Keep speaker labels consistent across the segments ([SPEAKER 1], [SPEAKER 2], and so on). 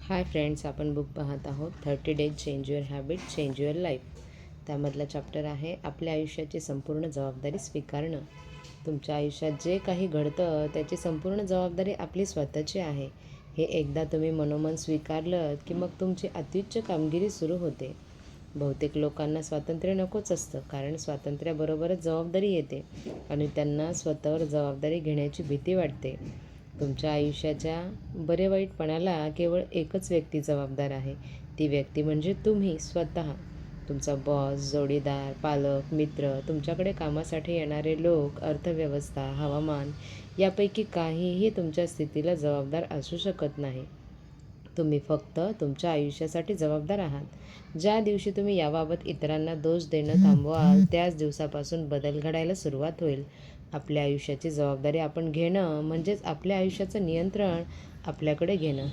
[SPEAKER 1] Hi friends, आपण book पाहत आहोत 30 days change your habit change your life. त्यामधला चॅप्टर आहे आपल्या आयुष्याची संपूर्ण जबाबदारी स्वीकारणं. तुमच्या आयुष्यात जे काही घडतं त्याची संपूर्ण जबाबदारी आपली स्वतःची आहे. हे एकदा तुम्ही मनोमन स्वीकारलं की मग तुमची अत्युच्च कामगिरी सुरू होते. बहुतेक लोकांना स्वातंत्र्य नकोच असतं, कारण स्वातंत्र्याबरोबरच जबाबदारी येते आणि त्यांना स्वतःवर जबाबदारी घेण्याची भीती वाटते. तुमच्या आयुष्याच्या बरे वाईटपणाला केवळ एकच व्यक्ती जबाबदार आहे. ती व्यक्ती म्हणजे तुम्ही स्वतः. तुमचा बॉस, जोडीदार, पालक, मित्र, तुमच्याकडे कामासाठी येणारे लोक, अर्थव्यवस्था, हवामान यापैकी काहीही तुमच्या स्थितीला जबाबदार असू शकत नाही. तुम्ही फक्त तुमच्या आयुष्यासाठी जबाबदार आहात. ज्या दिवशी तुम्ही याबाबत इतरांना दोष देणं थांबवाल त्याच दिवसापासून बदल घडायला सुरुवात होईल. आपल्या आयुष्याची जबाबदारी आपण घेणं म्हणजेच आपल्या आयुष्याचं नियंत्रण आपल्याकडे घेणं.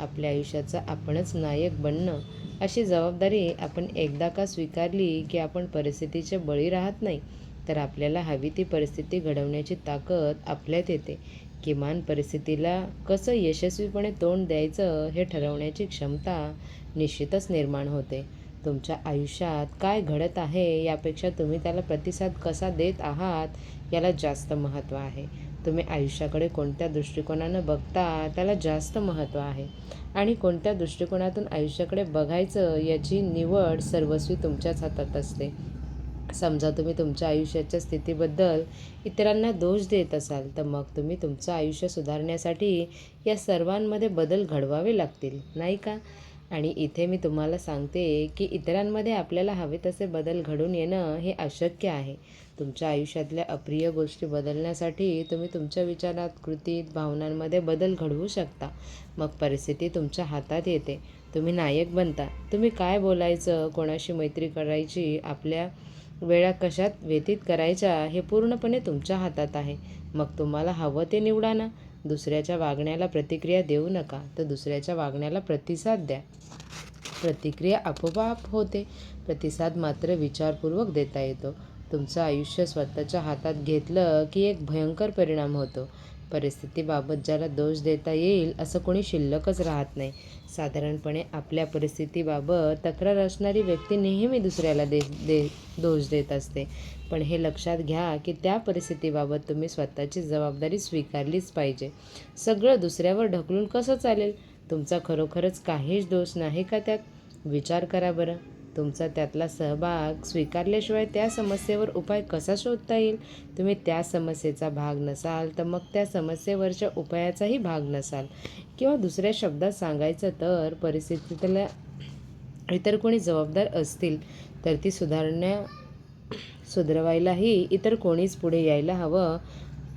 [SPEAKER 1] आपल्या आयुष्याचा आपणच नायक बनणं. अशी जबाबदारी आपण एकदा का स्वीकारली की आपण परिस्थितीचे बळी राहत नाही, तर आपल्याला हवी ती परिस्थिती घडवण्याची ताकद आपल्यात येते. किमान परिस्थितीला कसं यशस्वीपणे तोंड द्यायचं हे ठरवण्याची क्षमता निश्चितच निर्माण होते. तुमच्या आयुष्यात काय घडत आहे यापेक्षा तुम्ही त्याला प्रतिसाद कसा देत आहात याला जास्त महत्त्व आहे. तुम्ही आयुष्याकडे कोणत्या दृष्टिकोनानं बघता त्याला जास्त महत्त्व आहे. आणि कोणत्या दृष्टिकोनातून आयुष्याकडे बघायचं याची निवड सर्वस्वी तुमच्याच हातात असते. समजा तुम्ही तुमच्या आयुष्याच्या स्थितीबद्दल इतरांना दोष देत असाल, तर मग तुम्ही तुमचं आयुष्य सुधारण्यासाठी या सर्वांमध्ये बदल घडवावे लागतील, नाही का? आणि इथे मी तुम्हाला सांगते की इतरांमध्ये आपल्याला हवे तसे बदल घडून येणं हे अशक्य आहे. तुमच्या आयुष्यातल्या अप्रिय गोष्टी बदलण्यासाठी तुम्ही तुमच्या विचारात, कृतीत, भावनांमध्ये बदल घडवू शकता. मग परिस्थिती तुमच्या हातात येते. तुम्ही नायक बनता. तुम्ही काय बोलायचं, कोणाशी मैत्री करायची, आपल्या वेळा कशात व्यतीत करायच्या हे पूर्णपणे तुमच्या हातात आहे. मग तुम्हाला हवं ते निवडा ना. दुसऱ्याच्या वागण्याला प्रतिक्रिया देऊ नका, तर दुसऱ्याच्या वागण्याला प्रतिसाद द्या. प्रतिक्रिया आपोआप होते, प्रतिसाद मात्र विचारपूर्वक देता येतो. तुमचं आयुष्य स्वतःच्या हातात घेतलं की एक भयंकर परिणाम होतो. परिस्थितीबाबत ज्याला दोष देता येईल असं कोणी शिल्लकच राहत नाही. साधारणपणे आपल्या परिस्थितीबाबत तक्रार असणारी व्यक्ती नेहमी दुसऱ्याला दोष देत असते. पण हे लक्षात घ्या की त्या परिस्थितीबाबत तुम्ही स्वतःची जबाबदारी स्वीकारलीच पाहिजे. सगळं दुसऱ्यावर ढकलून कसं चालेल? तुमचा खरोखरच काहीच दोष नाही का त्यात? विचार करा बरं. तुमचा त्यातला सहभाग स्वीकारल्याशिवाय त्या समस्येवर उपाय कसा शोधता येईल? तुम्ही त्या समस्येचा भाग नसाल तर मग त्या समस्येवरच्या उपायाचाही भाग नसाल. किंवा दुसऱ्या शब्दात सांगायचं तर परिस्थितीला इतर कोणी जबाबदार असतील तर ती सुधरवायलाही इतर कोणीच पुढे यायला हवं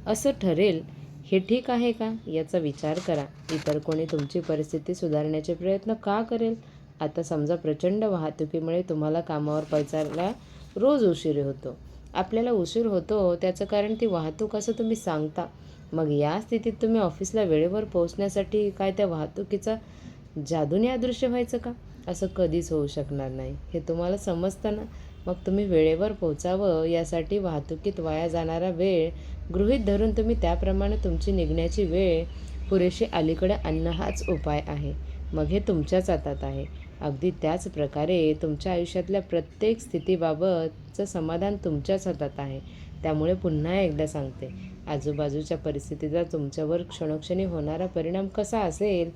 [SPEAKER 1] असं ठरेल. हे ठीक आहे का याचा विचार करा. इतर कोणी तुमची परिस्थिती सुधारण्याचे प्रयत्न का करेल? आता समजा प्रचंड वाहतुकीमुळे तुम्हाला कामावर पोचायला रोज उशीर होतो. आपल्याला उशीर होतो त्याचं कारण ती वाहतूक असं तुम्ही सांगता. मग या स्थितीत तुम्ही ऑफिसला वेळेवर पोहोचण्यासाठी काय त्या वाहतुकीचा जादूने अदृश्य व्हायचं का? असं कधीच होऊ शकणार नाही. हे तुम्हाला समजतं ना? मग तुम्ही वेळेवर पोचावं यासाठी वाहतुकीत वाया जाणारा वेळ गृहीत धरून तुम्ही त्याप्रमाणे तुमची निघण्याची वेळ पुरेशी अलीकडे आणणं हाच उपाय आहे. मग हे तुमच्याच हातात आहे. अगदी त्याच प्रकारे तुमच्या आयुष्यातल्या प्रत्येक स्थितीबाबतचं समाधान तुमच्याच हातात आहे. त्यामुळे पुन्हा एकदा सांगते, आजूबाजूच्या परिस्थितीचा तुमच्यावर क्षणोक्षणी होणारा परिणाम कसा असेल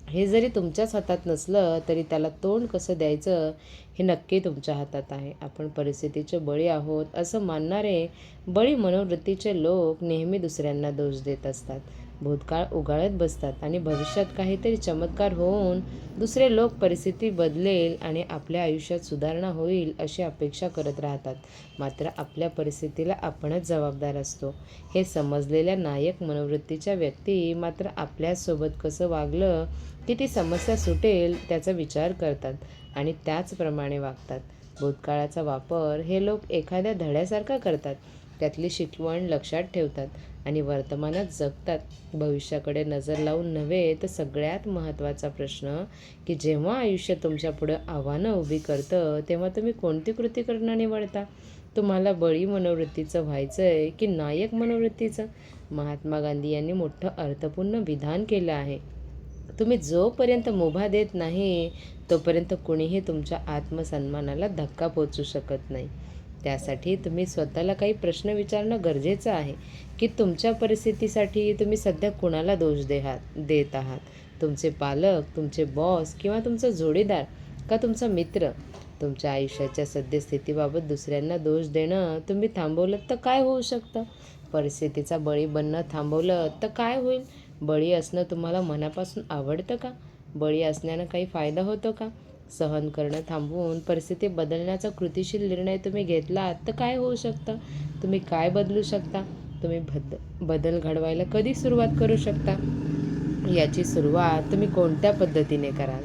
[SPEAKER 1] हे जरी तुमच्याच हातात नसलं तरी त्याला तोंड कसं द्यायचं हे नक्की तुमच्या हातात आहे. आपण परिस्थितीचे बळी आहोत असं मानणारे बळी मनोवृत्तीचे लोक नेहमी दुसऱ्यांना दोष देत असतात. भूतकाळ उगाळत बसतात आणि भविष्यात काहीतरी चमत्कार होऊन दुसरे लोक परिस्थिती बदलेल आणि आपल्या आयुष्यात सुधारणा होईल अशी अपेक्षा करत राहतात. मात्र आपल्या परिस्थितीला आपणच जबाबदार असतो. हे समजलेल्या नायक मनोवृत्तीच्या व्यक्ती मात्र आपल्यासोबत कसं वागलं की ती समस्या सुटेल त्याचा विचार करतात आणि त्याचप्रमाणे वागतात. भूतकाळाचा वापर हे लोक एखाद्या धड्यासारखा करतात. त्यातली शिकवण लक्षात ठेवतात आणि वर्तमानात जगतात. भविष्याकडे नजर लावून नव्हे, तर सगळ्यात महत्त्वाचा प्रश्न की जेव्हा आयुष्य तुमच्यापुढं आव्हानं उभी करतं तेव्हा तुम्ही कोणती कृती करणं निवडता? तुम्हाला बळी मनोवृत्तीचं व्हायचं आहे की नायक मनोवृत्तीचं? महात्मा गांधी यांनी मोठं अर्थपूर्ण विधान केलं आहे. तुम्ही जोपर्यंत मुभा देत नाही तोपर्यंत कुणीही तुमच्या आत्मसन्मानाला धक्का पोचू शकत नाही. त्यासाठी तुम्ही स्वतःला काही प्रश्न विचारणं गरजेचं आहे की तुमच्या परिस्थितीसाठी तुम्ही सध्या कुणाला दोष देत आहात. तुमचे पालक, तुमचे बॉस किंवा तुमचा जोडीदार का तुमचा मित्र? तुमच्या आयुष्याच्या सद्यस्थितीबाबत दुसऱ्यांना दोष देणं तुम्ही थांबवलं तर काय होऊ शकतं? परिस्थितीचा बळी बनणं थांबवलं तर काय होईल? बळी असणं तुम्हाला मनापासून आवडतं का? बळी असण्यानं काही फायदा होतो का? सहन करणं थांबवून परिस्थिती बदलण्याचा कृतिशील निर्णय तुम्ही घेतलात तर काय होऊ शकतं? तुम्ही काय बदलू शकता? तुम्ही बदल घडवायला कधी सुरुवात करू शकता? याची सुरुवात तुम्ही कोणत्या पद्धतीने कराल?